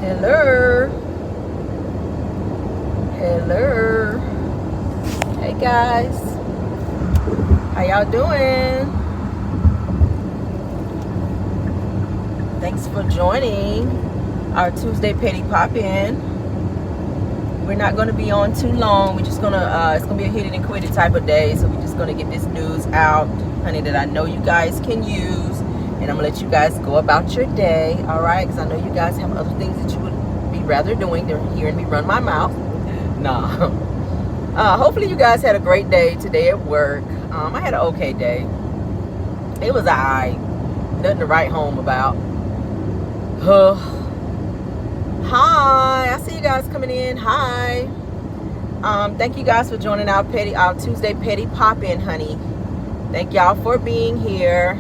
Hello. Hello. Hey guys. How y'all doing? Thanks for joining our Tuesday Petty Pop-In. We're not going to be on too long. We're just going to, it's going to be a hit it and quit it type of day. So we're just going to get this news out, honey, that I know you guys can use. And I'm going to let you guys go about your day, all right? Because I know you guys have other things that you would be rather doing than hearing me run my mouth. Nah. Hopefully you guys had a great day today at work. I had an okay day. It was alright. Nothing to write home about. Hi, I see you guys coming in. Hi. Thank you guys for joining our Tuesday Petty Pop-In, honey. Thank y'all for being here.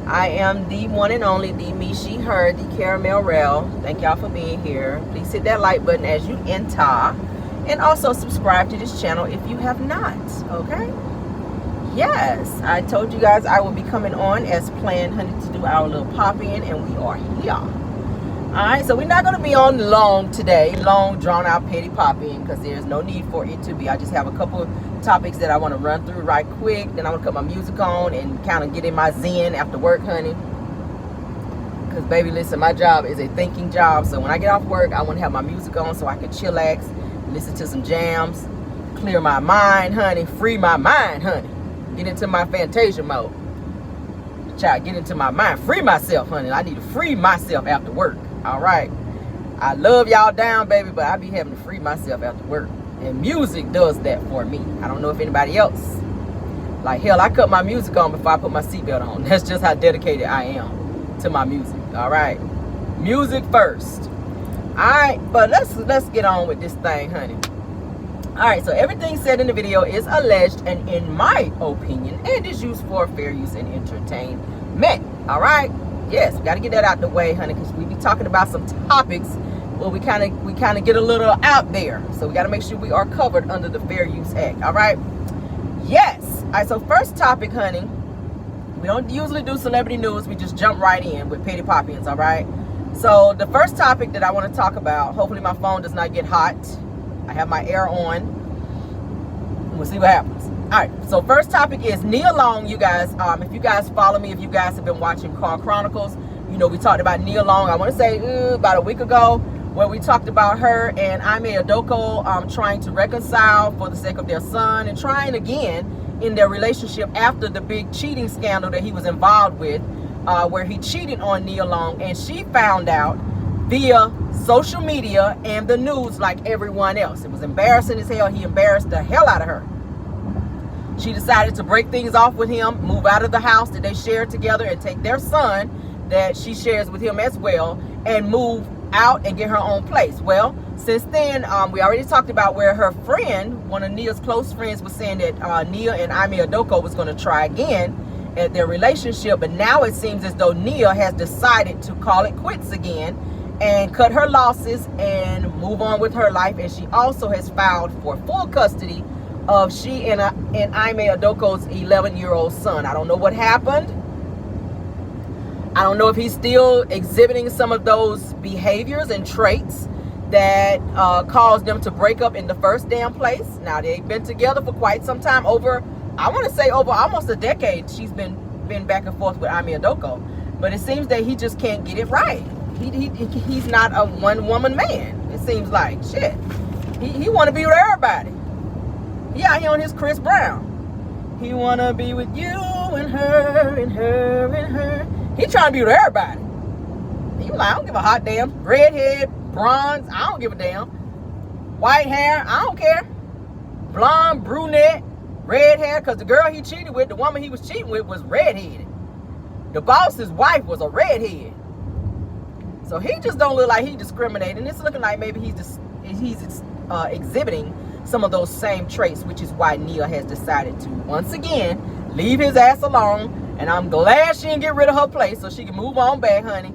I am the one and only, the me, she, her, the Caramel Rell. Thank y'all for being here. Please hit that like button as you enter. And also subscribe to this channel if you have not, okay? Yes, I told you guys I will be coming on as planned, honey, to do our little pop-in, and we are here. Alright, so we're not going to be on long today, long drawn out petty pop-in, because there's no need for it to be. I just have a couple of topics that I want to run through right quick. Then I'm going to cut my music on and kind of get in my zen after work, honey. Because, baby, listen, my job is a thinking job. So when I get off work, I want to have my music on so I can chillax, listen to some jams, clear my mind, honey, free my mind, honey. Get into my Fantasia mode. Child, get into my mind, free myself, honey. I need to free myself after work. All right, I love y'all down, baby, but I be having to free myself after work, and music does that for me. I don't know if anybody else. Like hell, I cut my music on before I put my seatbelt on. That's just how dedicated I am to my music. All right, music first. All right, but let's get on with this thing, honey. All right, so everything said in the video is alleged and in my opinion, and is used for fair use and entertainment. All right. Yes, we got to get that out the way, honey, because we be talking about some topics where we kind of get a little out there. So we got to make sure we are covered under the Fair Use Act. All right. Yes. All right. So first topic, honey. We don't usually do celebrity news. We just jump right in with petty pop-ins. All right. So the first topic that I want to talk about. Hopefully my phone does not get hot. I have my air on. We'll see what happens. All right, so first topic is Nia Long, you guys. If you guys follow me, if you guys have been watching Car Chronicles, you know we talked about Nia Long, I want to say about a week ago, where we talked about her and Ime Adoko trying to reconcile for the sake of their son and trying again in their relationship after the big cheating scandal that he was involved with, where he cheated on Nia Long, and she found out via social media and the news like everyone else. It was embarrassing as hell. He embarrassed the hell out of her. She decided to break things off with him, move out of the house that they shared together, and take their son that she shares with him as well, and move out and get her own place. Well, since then, we already talked about where her friend, one of Nia's close friends, was saying that Nia and Ime Adoko was going to try again at their relationship, but now it seems as though Nia has decided to call it quits again and cut her losses and move on with her life, and she also has filed for full custody of she and Ime Adoko's 11-year-old son. I don't know what happened. I don't know if he's still exhibiting some of those behaviors and traits that caused them to break up in the first damn place. Now, they've been together for quite some time, over, I want to say over almost a decade. She's been back and forth with Ime Adoko. But it seems that he just can't get it right. He's not a one-woman man. It seems like, shit. He want to be with everybody. Yeah, he on his Chris Brown. He wanna be with you and her and her and her. He trying to be with everybody. He like, I don't give a hot damn. Redhead, bronze, I don't give a damn. White hair, I don't care. Blonde, brunette, red hair, because the girl he cheated with, the woman he was cheating with, was redheaded. The boss's wife was a redhead. So he just don't look like he discriminating. It's looking like maybe he's exhibiting some of those same traits, which is why Nia has decided to once again leave his ass alone. And I'm glad she didn't get rid of her place so she can move on back, honey.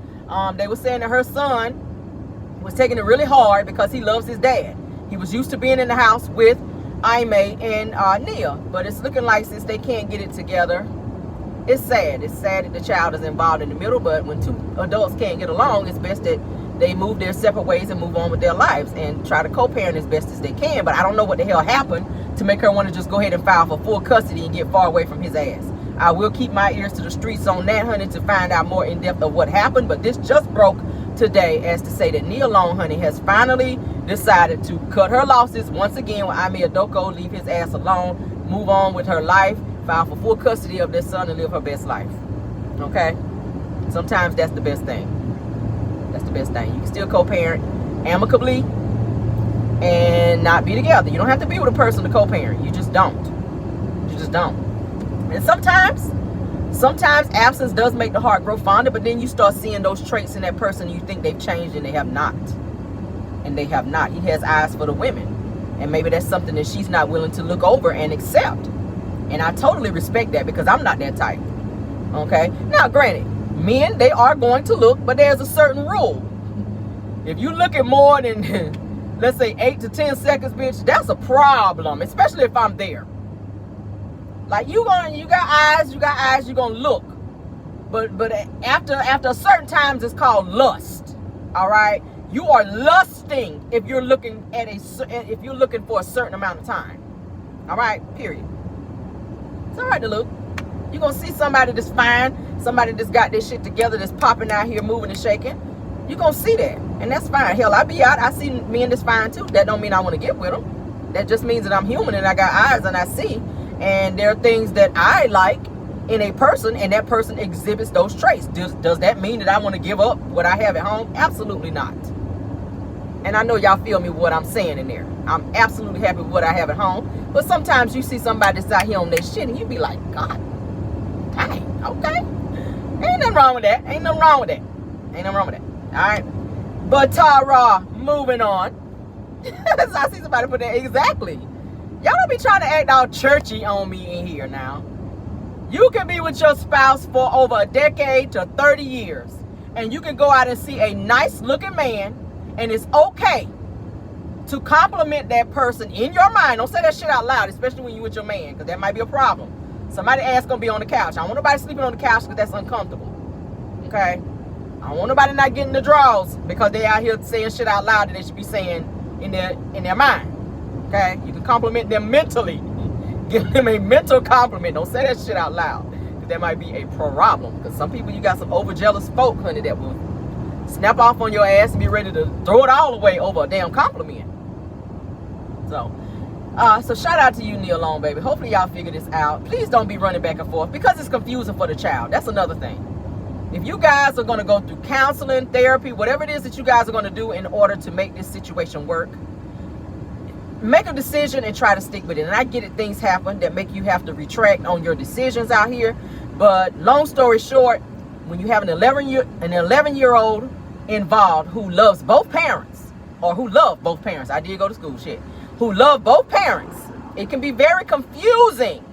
They were saying that her son was taking it really hard because he loves his dad. He was used to being in the house with Ime and Nia, but it's looking like since they can't get it together, it's sad. It's sad that the child is involved in the middle, but when two adults can't get along, it's best that they move their separate ways and move on with their lives and try to co-parent as best as they can. But I don't know what the hell happened to make her want to just go ahead and file for full custody and get far away from his ass. I will keep my ears to the streets on that, honey, to find out more in depth of what happened. But this just broke today as to say that Nia Long, honey, has finally decided to cut her losses once again with Imi Adoko, leave his ass alone, move on with her life, file for full custody of their son, and live her best life. Okay? Sometimes that's the best thing. That's the best thing. You can still co-parent amicably and not be together. You don't have to be with a person to co-parent. You just don't. You just don't. And sometimes absence does make the heart grow fonder, but then you start seeing those traits in that person and you think they've changed, and they have not. And they have not. He has eyes for the women. And maybe that's something that she's not willing to look over and accept. And I totally respect that, because I'm not that type. Okay? Now, granted, men, they are going to look, but there's a certain rule. If you look at more than, let's say, 8 to 10 seconds, bitch, that's a problem, especially if I'm there. Like, you got eyes, you're going to look. But after a certain times, it's called lust. All right? You are lusting if you're looking for a certain amount of time. All right? Period. It's all right to look. You're going to see somebody that's fine, somebody that's got their shit together, that's popping out here, moving and shaking. You're going to see that. And that's fine. Hell, I be out. I see men that's fine too. That don't mean I want to get with them. That just means that I'm human and I got eyes and I see. And there are things that I like in a person, and that person exhibits those traits. Does that mean that I want to give up what I have at home? Absolutely not. And I know y'all feel me with what I'm saying in there. I'm absolutely happy with what I have at home. But sometimes you see somebody that's out here on their shit and you be like, God, dang, okay. Ain't nothing wrong with that. Ain't nothing wrong with that. Ain't nothing wrong with that. All right. But Tara, moving on. So I see somebody put that. Exactly. Y'all don't be trying to act all churchy on me in here now. You can be with your spouse for over a decade to 30 years. And you can go out and see a nice looking man. And it's okay to compliment that person in your mind. Don't say that shit out loud, especially when you with your man, because that might be a problem. Somebody ass gonna be on the couch. I don't want nobody sleeping on the couch because that's uncomfortable. Okay? I don't want nobody not getting the draws because they out here saying shit out loud that they should be saying in their mind. Okay? You can compliment them mentally. Give them a mental compliment. Don't say that shit out loud, because that might be a problem. Because some people, you got some overjealous folk, honey, that will snap off on your ass and be ready to throw it all away over a damn compliment. So shout out to you, Nia Long, baby. Hopefully y'all figure this out. Please don't be running back and forth, because it's confusing for the child. That's another thing. If you guys are going to go through counseling, therapy, whatever it is that you guys are going to do in order to make this situation work, make a decision and try to stick with it. And I get it, things happen that make you have to retract on your decisions out here. But long story short, when you have an 11-year-old involved who loves both parents, or who love both parents, I did go to school, shit, who love both parents, it can be very confusing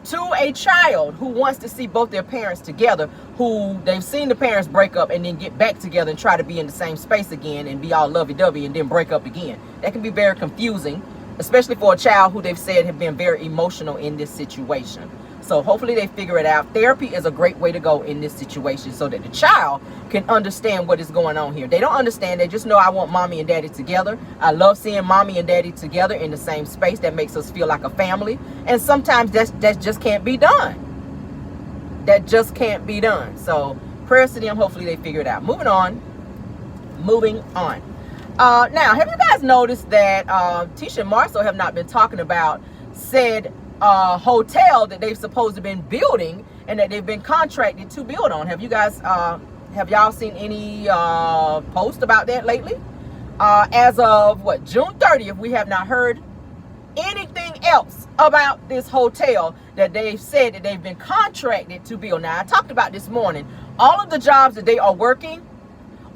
to a child who wants to see both their parents together, who they've seen the parents break up and then get back together and try to be in the same space again and be all lovey-dovey and then break up again. That can be very confusing, especially for a child who they've said have been very emotional in this situation. So hopefully they figure it out. Therapy is a great way to go in this situation so that the child can understand what is going on here. They don't understand. They just know, I want mommy and daddy together. I love seeing mommy and daddy together in the same space. That makes us feel like a family. And sometimes that just can't be done. That just can't be done. So prayers to them. Hopefully they figure it out. Moving on. Now, have you guys noticed that Tisha and Marcel have not been talking about said hotel that they've supposed to been building and that they've been contracted to build on? Have you guys have y'all seen any post about that lately? As of June 30th, we have not heard anything else about this hotel that they've said that they've been contracted to build. Now, I talked about this morning, all of the jobs that they are working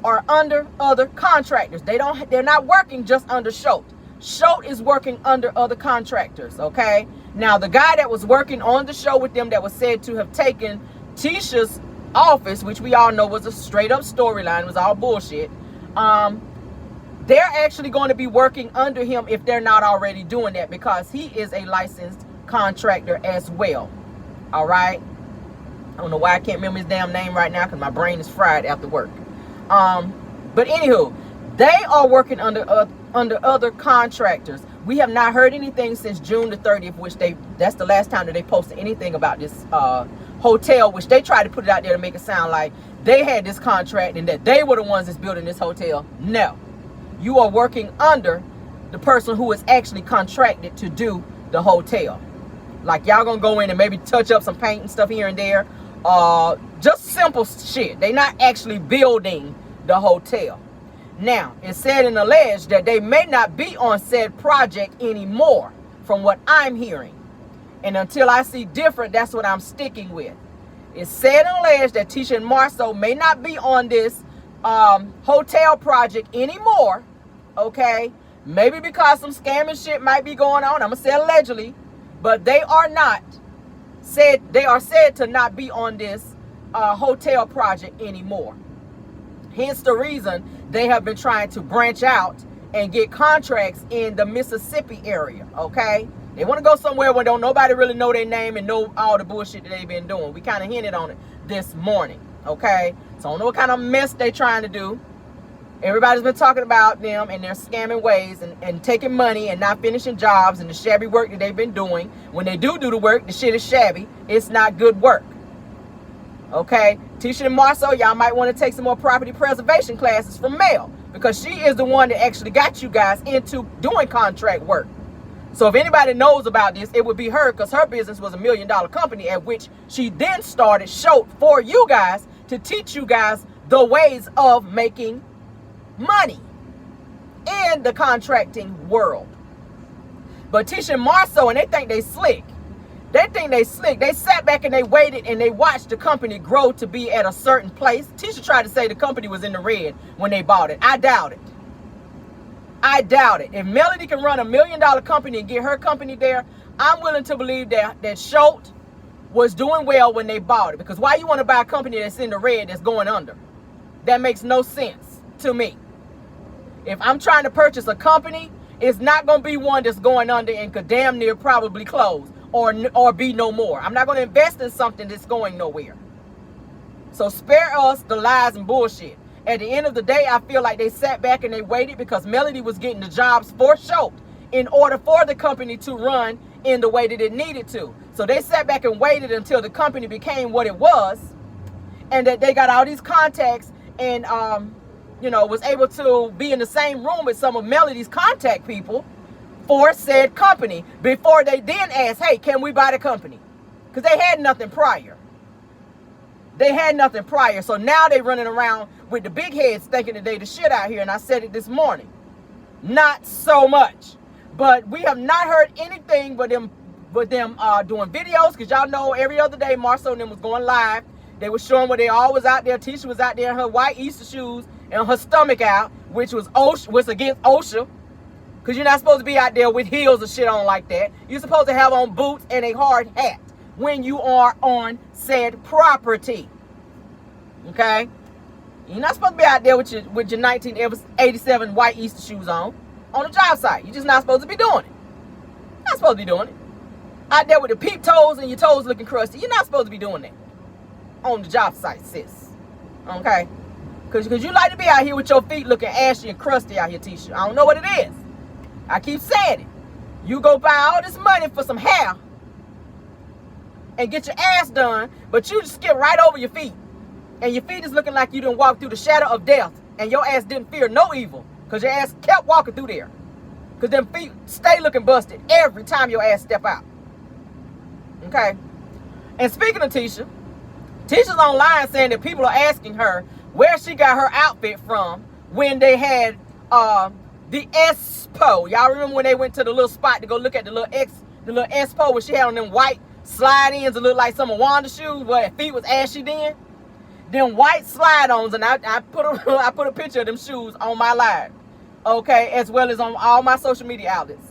are under other contractors. They're not working just under Schultz. Schultz is working under other contractors, okay? Now, the guy that was working on the show with them that was said to have taken Tisha's office, which we all know was a straight up storyline, was all bullshit. They're actually going to be working under him if they're not already doing that, because he is a licensed contractor as well. All right? I don't know why I can't remember his damn name right now because my brain is fried after work. But anywho, they are working under other contractors. We have not heard anything since June the 30th, which that's the last time that they posted anything about this hotel, which they tried to put it out there to make it sound like they had this contract and that they were the ones that's building this hotel. No, you are working under the person who is actually contracted to do the hotel. Like, y'all gonna go in and maybe touch up some paint and stuff here and there. Just simple shit. They not actually building the hotel. Now, it's said and alleged that they may not be on said project anymore, from what I'm hearing. And until I see different, that's what I'm sticking with. It's said and alleged that Tisha and Marcel may not be on this hotel project anymore. Okay? Maybe because some scamming shit might be going on. I'm going to say allegedly. But they are not said, they are said to not be on this hotel project anymore. Hence the reason they have been trying to branch out and get contracts in the Mississippi area, okay? They want to go somewhere where don't nobody really know their name and know all the bullshit that they've been doing. We kind of hinted on it this morning, okay? So I don't know what kind of mess they're trying to do. Everybody's been talking about them and their scamming ways and taking money and not finishing jobs and the shabby work that they've been doing. When they do the work, the shit is shabby. It's not good work. Okay, Tisha and Marcel, y'all might want to take some more property preservation classes from Mel, because she is the one that actually got you guys into doing contract work. So if anybody knows about this, it would be her, because her business was $1 million company, at which she then started Shoat for you guys to teach you guys the ways of making money in the contracting world. But Tisha and Marcel, and they think they slick. They think they slick. They sat back and they waited and they watched the company grow to be at a certain place. Tisha tried to say the company was in the red when they bought it. I doubt it. I doubt it. If Melody can run $1 million company and get her company there, I'm willing to believe that Shoat was doing well when they bought it. Because why you want to buy a company that's in the red that's going under? That makes no sense to me. If I'm trying to purchase a company, it's not going to be one that's going under and could damn near probably close or be no more. I'm not going to invest in something that's going nowhere. So spare us the lies and bullshit. At the end of the day, I feel like they sat back and they waited because Melody was getting the jobs for Shoat in order for the company to run in the way that it needed to. So they sat back and waited until the company became what it was, and that they got all these contacts and was able to be in the same room with some of Melody's contact people for said company before they then asked, hey, can we buy the company? Because they had nothing prior. They had nothing prior. So now they running around with the big heads thinking that they the shit out here. And I said it this morning. Not so much. But we have not heard anything but them doing videos. Because y'all know every other day Marcel and them was going live. They were showing where they all was out there. Tisha was out there in her white Easter shoes and her stomach out, which was against OSHA. Because you're not supposed to be out there with heels and shit on like that. You're supposed to have on boots and a hard hat when you are on said property. Okay? You're not supposed to be out there with your 1987 white Easter shoes on a job site. You're just not supposed to be doing it. You're not supposed to be doing it. Out there with the peep toes and your toes looking crusty. You're not supposed to be doing that on the job site, sis. Okay? Because you like to be out here with your feet looking ashy and crusty out here, Tisha. I don't know what it is. I keep saying it. You go buy all this money for some hair and get your ass done, but you just skip right over your feet. And your feet is looking like you didn't walk through the shadow of death. And your ass didn't fear no evil. Because your ass kept walking through there. Because them feet stay looking busted every time your ass step out. Okay? And speaking of Tisha, Tisha's online saying that people are asking her where she got her outfit from when they had the Expo. Y'all remember when they went to the little spot to go look at the little Expo where she had on them white slide-ins that looked like some of Wanda's shoes where her feet was ashy then? Them white slide-ons, and I put a picture of them shoes on my live, okay, as well as on all my social media outlets.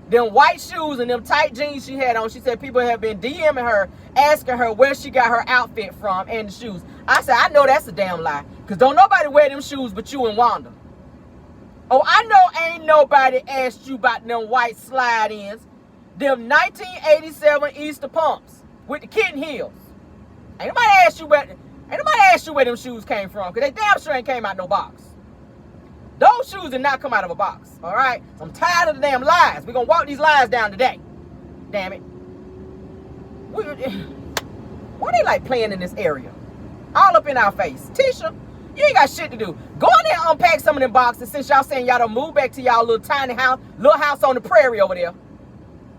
Them white shoes and them tight jeans she had on, she said people have been DMing her, asking her where she got her outfit from and the shoes. I said, I know that's a damn lie, because don't nobody wear them shoes but you and Wanda. Oh, I know ain't nobody asked you about them white slide-ins, them 1987 Easter pumps with the kitten heels. Ain't nobody asked you where them shoes came from, because they damn sure ain't came out no box. Those shoes did not come out of a box, all right? So I'm tired of the damn lies. We're going to walk these lies down today. Damn it. Why they like playing in this area? All up in our face. Tisha, you ain't got shit to do. Go in there and unpack some of them boxes since y'all saying y'all don't move back to y'all little tiny house, little house on the prairie over there.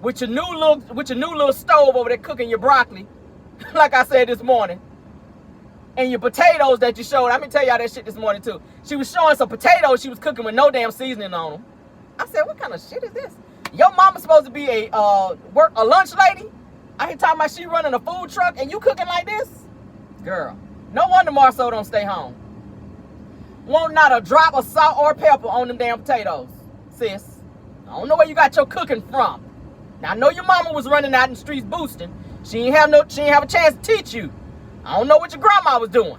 With your new little stove over there cooking your broccoli. Like I said this morning. And your potatoes that you showed. I'm going to tell y'all that shit this morning too. She was showing some potatoes she was cooking with no damn seasoning on them. I said, what kind of shit is this? Your mama's supposed to be a lunch lady? I ain't talking about she running a food truck and you cooking like this? Girl, no wonder Marcel don't stay home. Won't not a drop of salt or pepper on them damn potatoes, sis. I don't know where you got your cooking from. Now I know your mama was running out in the streets boosting. She ain't have a chance to teach you. I don't know what your grandma was doing.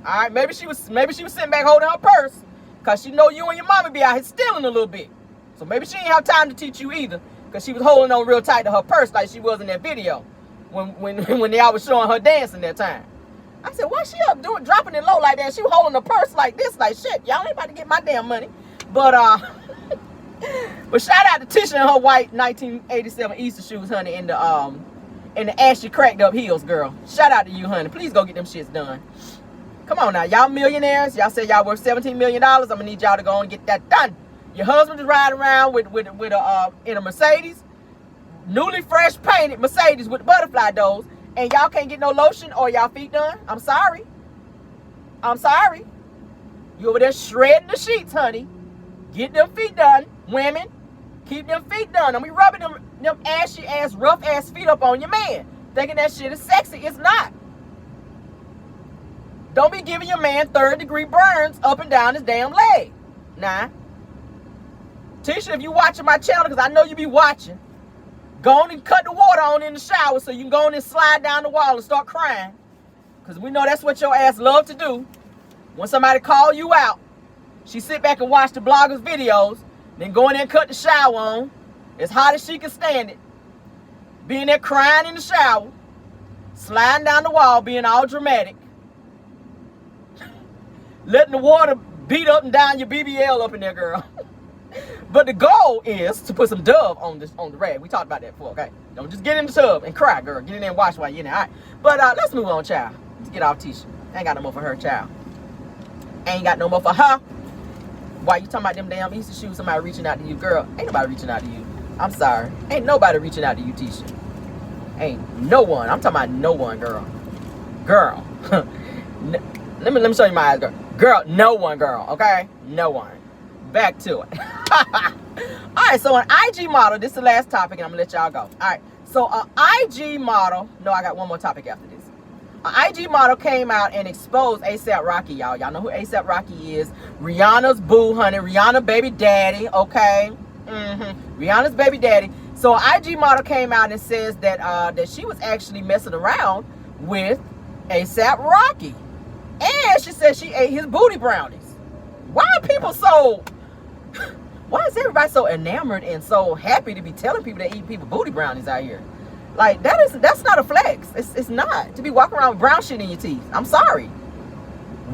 All right, maybe she was sitting back holding her purse because she know you and your mama be out here stealing a little bit. So maybe she ain't have time to teach you either because she was holding on real tight to her purse like she was in that video when they all was showing her dancing that time. I said, why she up dropping it low like that? She was holding her purse like this, like shit. Y'all ain't about to get my damn money. But shout out to Tisha and her white 1987 Easter shoes, honey, in the ashy cracked up heels, girl. Shout out to you, honey. Please go get them shits done. Come on now, y'all millionaires. Y'all say y'all worth $17 million. I'm gonna need y'all to go and get that done. Your husband is riding around in a Mercedes, newly fresh painted Mercedes with butterfly doors, and y'all can't get no lotion or y'all feet done. I'm sorry. You over there shredding the sheets, honey. Get them feet done, women. Keep them feet done. Don't be rubbing them ashy ass, rough ass feet up on your man. Thinking that shit is sexy. It's not. Don't be giving your man 3rd-degree burns up and down his damn leg. Nah. Tisha, if you watching my channel, because I know you be watching, go on and cut the water on in the shower so you can go on and slide down the wall and start crying. Because we know that's what your ass love to do. When somebody call you out, she sit back and watch the bloggers' videos, then go in there and cut the shower on, as hot as she can stand it. Being there crying in the shower, sliding down the wall, being all dramatic. Letting the water beat up and down your BBL up in there, girl. But the goal is to put some Dove on the rag. We talked about that before, okay? Don't just get in the tub and cry, girl. Get in there and wash while you're in there. All right. But let's move on, child. Let's get off Tisha. I ain't got no more for her, child. Ain't got no more for her. Why you talking about them damn Easter shoes? Somebody reaching out to you, girl. Ain't nobody reaching out to you. I'm sorry. Ain't nobody reaching out to you, Tisha. Ain't no one. I'm talking about no one, girl. Girl. Let me show you my eyes, girl. Girl, no one, girl. Okay? No one. Back to it. All right, so an IG model, this is the last topic, and I'm gonna let y'all go. All right, so an IG model, no, I got one more topic after this. An IG model came out and exposed ASAP Rocky, y'all. Y'all know who ASAP Rocky is. Rihanna's boo, honey. Rihanna baby daddy, okay? Rihanna's baby daddy. So an IG model came out and says that that she was actually messing around with ASAP Rocky. And she said she ate his booty brownies. Why are people so... Why is everybody so enamored and so happy to be telling people that eat people booty brownies out here? Like, that's not a flex. It's not. To be walking around with brown shit in your teeth. I'm sorry.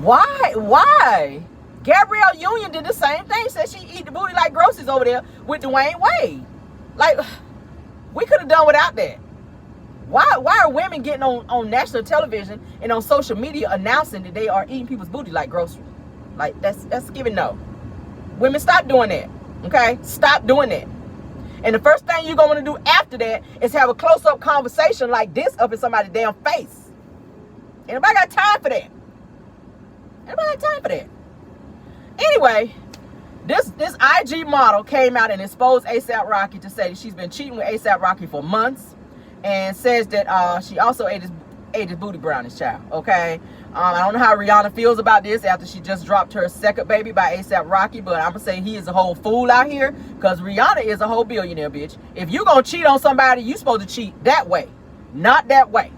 Why? Gabrielle Union did the same thing. Said she eat the booty like groceries over there with Dwayne Wade. Like, we could have done without that. Why are women getting on national television and on social media announcing that they are eating people's booty like groceries? Like, that's giving no. Women, stop doing that. Okay? Stop doing that. And the first thing you're going to do after that is have a close-up conversation like this up in somebody's damn face. Anybody got time for that? Anybody got time for that? Anyway, this IG model came out and exposed ASAP Rocky to say that she's been cheating with ASAP Rocky for months, and says that she also ate his booty brownies, child. Okay? I don't know how Rihanna feels about this after she just dropped her second baby by ASAP Rocky, but I'm going to say he is a whole fool out here because Rihanna is a whole billionaire, bitch. If you going to cheat on somebody, you supposed to cheat that way, not that way.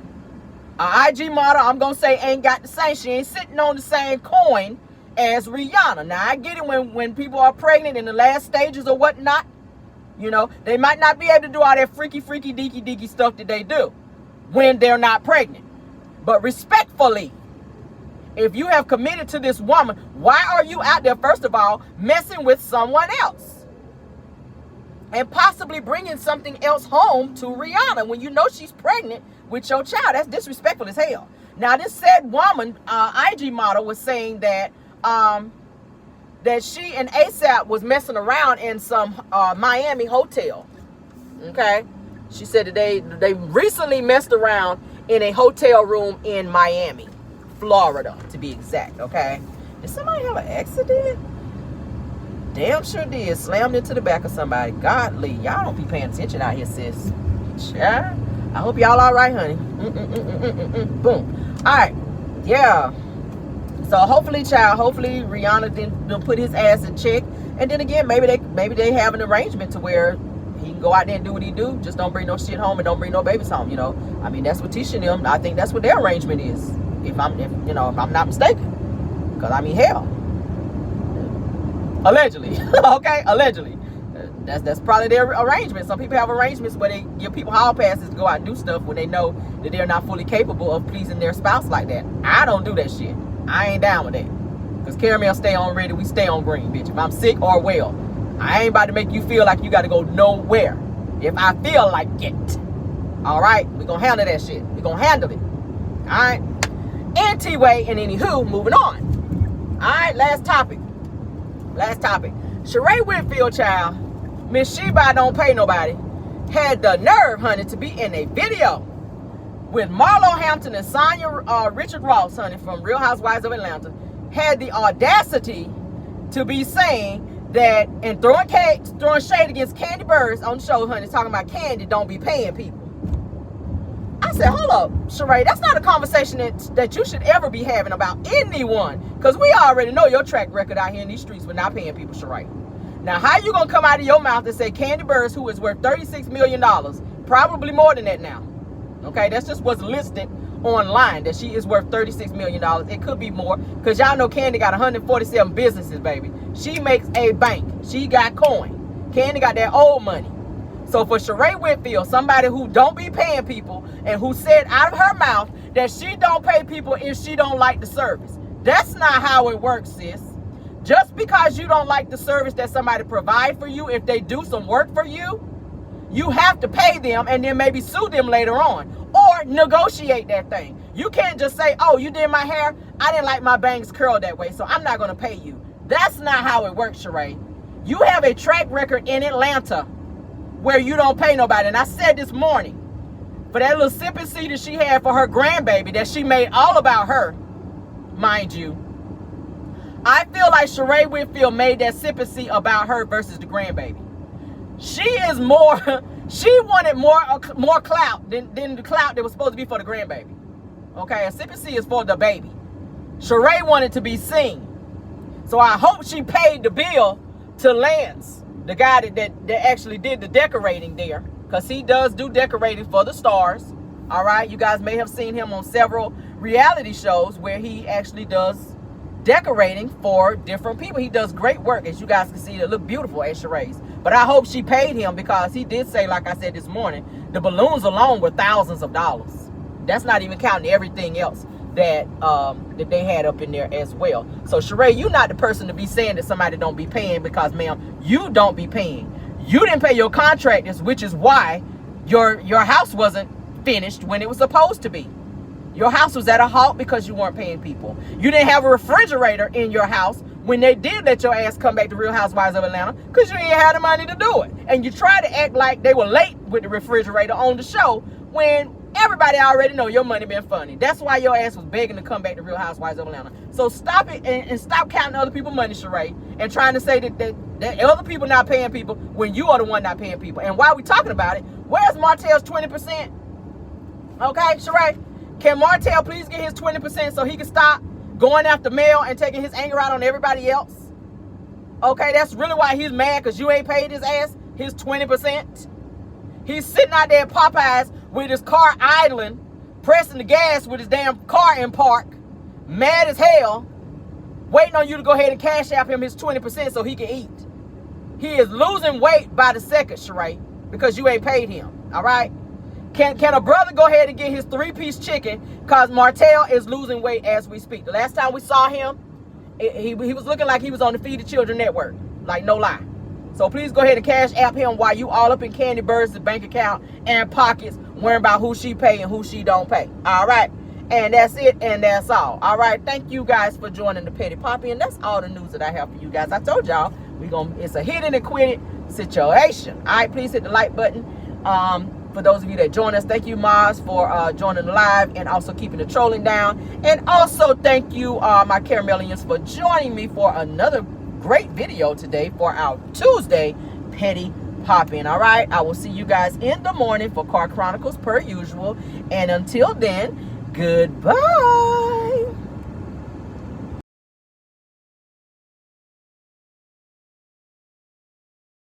An IG model, I'm going to say, ain't got the same. She ain't sitting on the same coin as Rihanna. Now, I get it when people are pregnant in the last stages or whatnot. You know, they might not be able to do all that freaky, deaky stuff that they do when they're not pregnant. But respectfully, If you have committed to this woman, why are you out there, first of all, messing with someone else? And possibly bringing something else home to Rihanna when you know she's pregnant with your child. That's disrespectful as hell. Now, this said woman, IG model, was saying that that she and ASAP was messing around in some Miami hotel. Okay? She said that they recently messed around in a hotel room in Miami, Florida, to be exact. Okay? Did somebody have an accident? Damn sure did. Slammed into the back of somebody. Godly. Y'all don't be paying attention out here, sis. Yeah. I hope y'all all right, honey. Boom. All right. Yeah. So hopefully Rihanna didn't put his ass in check. And then again, maybe they have an arrangement to where he can go out there and do what he do. Just don't bring no shit home and don't bring no babies home. You know, I mean, that's what Tisha and them. I think that's what their arrangement is. If I'm not mistaken. Because I mean, hell, allegedly, okay, allegedly. That's probably their arrangement. Some people have arrangements where they give people hall passes to go out and do stuff when they know that they're not fully capable of pleasing their spouse like that. I don't do that shit. I ain't down with that. Because caramel stay on ready, we stay on green, bitch. If I'm sick or well, I ain't about to make you feel like you got to go nowhere. If I feel like it. All right? We're going to handle that shit. We're going to handle it. All right? Anyway, and anywho, moving on. All right, last topic. Sheree Whitfield, child, Miss Sheba don't pay nobody, had the nerve, honey, to be in a video with Marlo Hampton and Sonya Richard Ross, honey, from Real Housewives of Atlanta, had the audacity to be saying that, and throwing shade against Kandi Burruss on the show, honey, talking about Kandi don't be paying people. I said, hold up, Sheree, that's not a conversation that you should ever be having about anyone, because we already know your track record out here in these streets with not paying people, Sheree. Now, how you going to come out of your mouth and say Kandi Burruss, who is worth $36 million, probably more than that now, okay, that's just what's listed online, that she is worth $36 million. It could be more, because y'all know Kandi got 147 businesses, baby. She makes a bank. She got coin. Kandi got that old money. So for Sheree Whitfield, somebody who don't be paying people and who said out of her mouth that she don't pay people if she don't like the service, that's not how it works, sis. Just because you don't like the service that somebody provide for you, if they do some work for you, you have to pay them and then maybe sue them later on or negotiate that thing. You can't just say, oh, you did my hair, I didn't like my bangs curled that way, so I'm not going to pay you. That's not how it works, Sheree. You have a track record in Atlanta where you don't pay nobody. And I said this morning, for that little sip and see that she had for her grandbaby that she made all about her, mind you, I feel like Sheree Whitfield made that sip and see about her versus the grandbaby. She is more, she wanted more clout than the clout that was supposed to be for the grandbaby. Okay, a sip and see is for the baby. Sheree wanted to be seen. So I hope she paid the bill to Lance, the guy that actually did the decorating there, because he does do decorating for the stars. All right, you guys may have seen him on several reality shows where he actually does decorating for different people. He does great work, as you guys can see. It look beautiful at Sheree's. But I hope she paid him, because he did say, like I said this morning, the balloons alone were thousands of dollars. That's not even counting everything else that they had up in there as well. So Sheree, you're not the person to be saying that somebody don't be paying, because ma'am, you don't be paying. You didn't pay your contractors, which is why your house wasn't finished when it was supposed to be. Your house was at a halt because you weren't paying people. You didn't have a refrigerator in your house when they did let your ass come back to Real Housewives of Atlanta, because you ain't had the money to do it. And you try to act like they were late with the refrigerator on the show when everybody already know your money been funny. That's why your ass was begging to come back to Real Housewives of Atlanta. So stop it and stop counting other people's money, Sheree, and trying to say that other people not paying people when you are the one not paying people. And while we talking about it, where's Martell's 20%? Okay, Sheree, can Martell please get his 20% so he can stop going after Mel and taking his anger out on everybody else? Okay, that's really why he's mad, because you ain't paid his ass his 20%. He's sitting out there at Popeyes with his car idling, pressing the gas with his damn car in park, mad as hell, waiting on you to go ahead and Cashapp him his 20% so he can eat. He is losing weight by the second, Sheree, because you ain't paid him, all right? Can a brother go ahead and get his 3-piece chicken? Because Martell is losing weight as we speak. The last time we saw him, he was looking like he was on the Feed the Children network. Like, no lie. So please go ahead and cash app him while you all up in Candy Bird's bank account and pockets, worrying about who she pay and who she don't pay. All right. And that's it, and that's all. All right. Thank you guys for joining the Petty Poppy, and that's all the news that I have for you guys. I told y'all it's a hit it and quit it situation. All right. Please hit the like button. For those of you that join us, thank you, Maz, for joining the live and also keeping the trolling down. And also thank you, my Caramelians, for joining me for another great video today for our Tuesday Petty Poppin'. All right, I will see you guys in the morning for Car Chronicles per usual. And until then, goodbye.